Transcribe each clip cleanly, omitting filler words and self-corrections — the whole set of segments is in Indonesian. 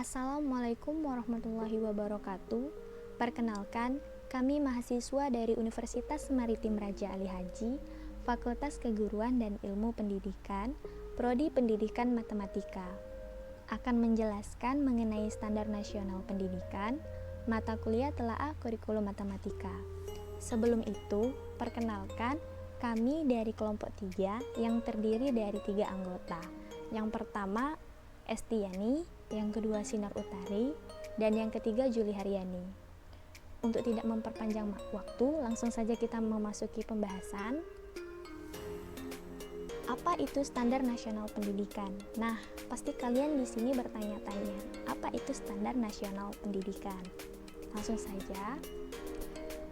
Assalamualaikum warahmatullahi wabarakatuh. Perkenalkan, kami mahasiswa dari Universitas Maritim Raja Ali Haji, Fakultas Keguruan dan Ilmu Pendidikan, Prodi Pendidikan Matematika, akan menjelaskan mengenai standar nasional pendidikan, mata kuliah telaah kurikulum matematika. Sebelum itu, perkenalkan, kami dari kelompok 3 yang terdiri dari 3 anggota. Yang pertama, Estiani, yang kedua Sinar Utari, dan yang ketiga Juli Haryani. Untuk tidak memperpanjang waktu, langsung saja kita memasuki pembahasan. Apa itu standar nasional pendidikan? Nah, pasti kalian di sini bertanya-tanya, apa itu standar nasional pendidikan? Langsung saja.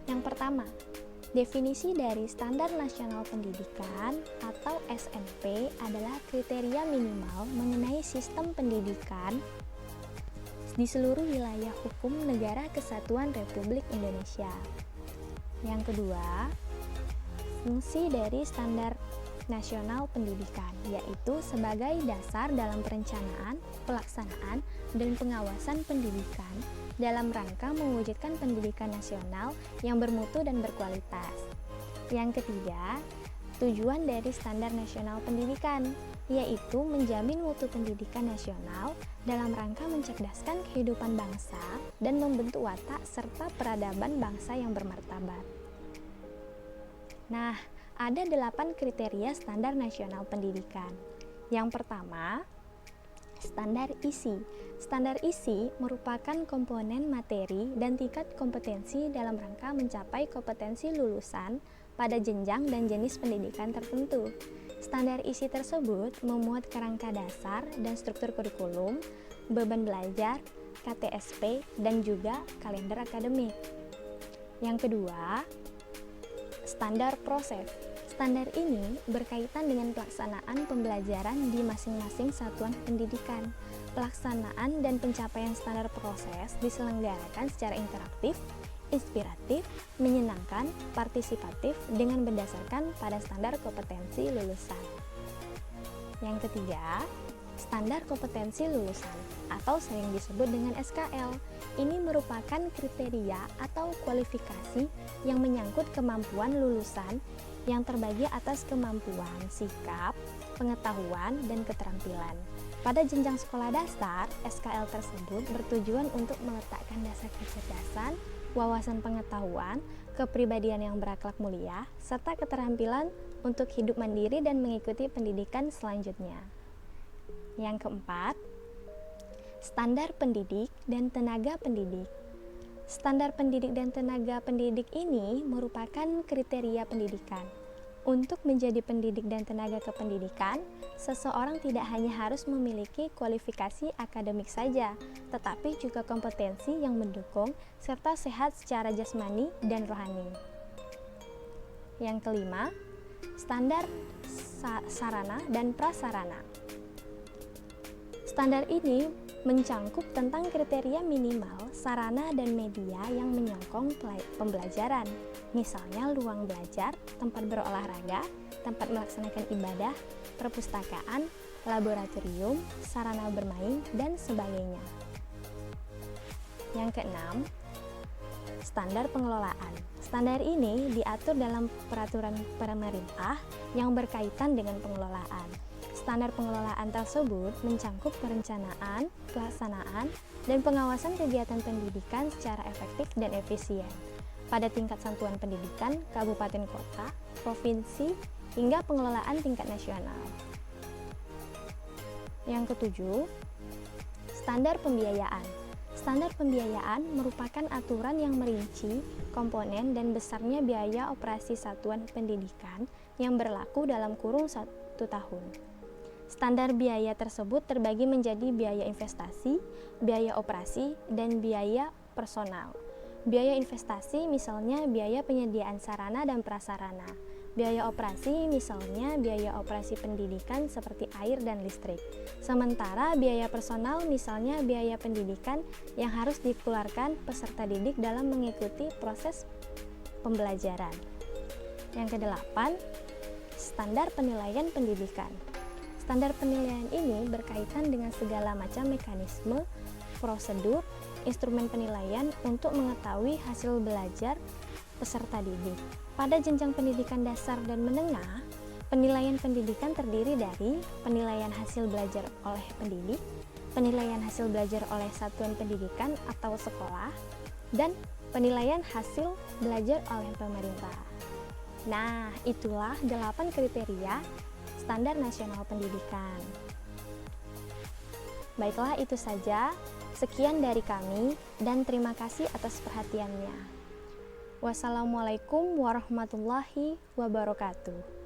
Yang pertama, definisi dari Standar Nasional Pendidikan atau SMP adalah kriteria minimal mengenai sistem pendidikan di seluruh wilayah hukum Negara Kesatuan Republik Indonesia. Yang kedua, fungsi dari Standar Nasional Pendidikan, yaitu sebagai dasar dalam perencanaan, pelaksanaan, dan pengawasan pendidikan dalam rangka mewujudkan pendidikan nasional yang bermutu dan berkualitas. Yang ketiga, tujuan dari Standar Nasional Pendidikan, yaitu menjamin mutu pendidikan nasional dalam rangka mencerdaskan kehidupan bangsa dan membentuk watak serta peradaban bangsa yang bermartabat. Nah, ada 8 kriteria Standar Nasional Pendidikan. Yang pertama, Standar isi. Standar isi merupakan komponen materi dan tingkat kompetensi dalam rangka mencapai kompetensi lulusan pada jenjang dan jenis pendidikan tertentu. Standar isi tersebut memuat kerangka dasar dan struktur kurikulum, beban belajar, KTSP, dan juga kalender akademik. Yang kedua, standar proses. Standar ini berkaitan dengan pelaksanaan pembelajaran di masing-masing satuan pendidikan. Pelaksanaan dan pencapaian standar proses diselenggarakan secara interaktif, inspiratif, menyenangkan, partisipatif dengan berdasarkan pada standar kompetensi lulusan. Yang ketiga, standar kompetensi lulusan atau sering disebut dengan SKL. Ini merupakan kriteria atau kualifikasi yang menyangkut kemampuan lulusan yang terbagi atas kemampuan, sikap, pengetahuan, dan keterampilan. Pada jenjang sekolah dasar, SKL tersebut bertujuan untuk meletakkan dasar kecerdasan, wawasan pengetahuan, kepribadian yang berakhlak mulia, serta keterampilan untuk hidup mandiri dan mengikuti pendidikan selanjutnya. Yang keempat, standar pendidik dan tenaga pendidik. Standar pendidik dan tenaga pendidik ini merupakan kriteria pendidikan. Untuk menjadi pendidik dan tenaga kependidikan, seseorang tidak hanya harus memiliki kualifikasi akademik saja, tetapi juga kompetensi yang mendukung serta sehat secara jasmani dan rohani. Yang kelima, standar sarana dan prasarana. Standar ini mencangkup tentang kriteria minimal sarana dan media yang menyokong pembelajaran, misalnya ruang belajar, tempat berolahraga, tempat melaksanakan ibadah, perpustakaan, laboratorium, sarana bermain, dan sebagainya. Yang keenam, standar pengelolaan. Standar ini diatur dalam peraturan pemerintah yang berkaitan dengan pengelolaan. Standar pengelolaan tersebut mencangkup perencanaan, pelaksanaan, dan pengawasan kegiatan pendidikan secara efektif dan efisien pada tingkat satuan pendidikan, kabupaten kota, provinsi, hingga pengelolaan tingkat nasional. Yang ketujuh, standar pembiayaan. Standar pembiayaan merupakan aturan yang merinci komponen dan besarnya biaya operasi satuan pendidikan yang berlaku dalam kurun 1 tahun. Standar biaya tersebut terbagi menjadi biaya investasi, biaya operasi, dan biaya personal. Biaya investasi misalnya biaya penyediaan sarana dan prasarana. Biaya operasi misalnya biaya operasi pendidikan seperti air dan listrik. Sementara biaya personal misalnya biaya pendidikan yang harus dikeluarkan peserta didik dalam mengikuti proses pembelajaran. Yang kedelapan, standar penilaian pendidikan. Standar penilaian ini berkaitan dengan segala macam mekanisme prosedur, instrumen penilaian untuk mengetahui hasil belajar peserta didik. Pada jenjang pendidikan dasar dan menengah, penilaian pendidikan terdiri dari penilaian hasil belajar oleh pendidik, penilaian hasil belajar oleh satuan pendidikan atau sekolah, dan penilaian hasil belajar oleh pemerintah. Nah, itulah 8 kriteria standar nasional pendidikan. Baiklah, itu saja. Sekian dari kami dan terima kasih atas perhatiannya. Wassalamualaikum warahmatullahi wabarakatuh.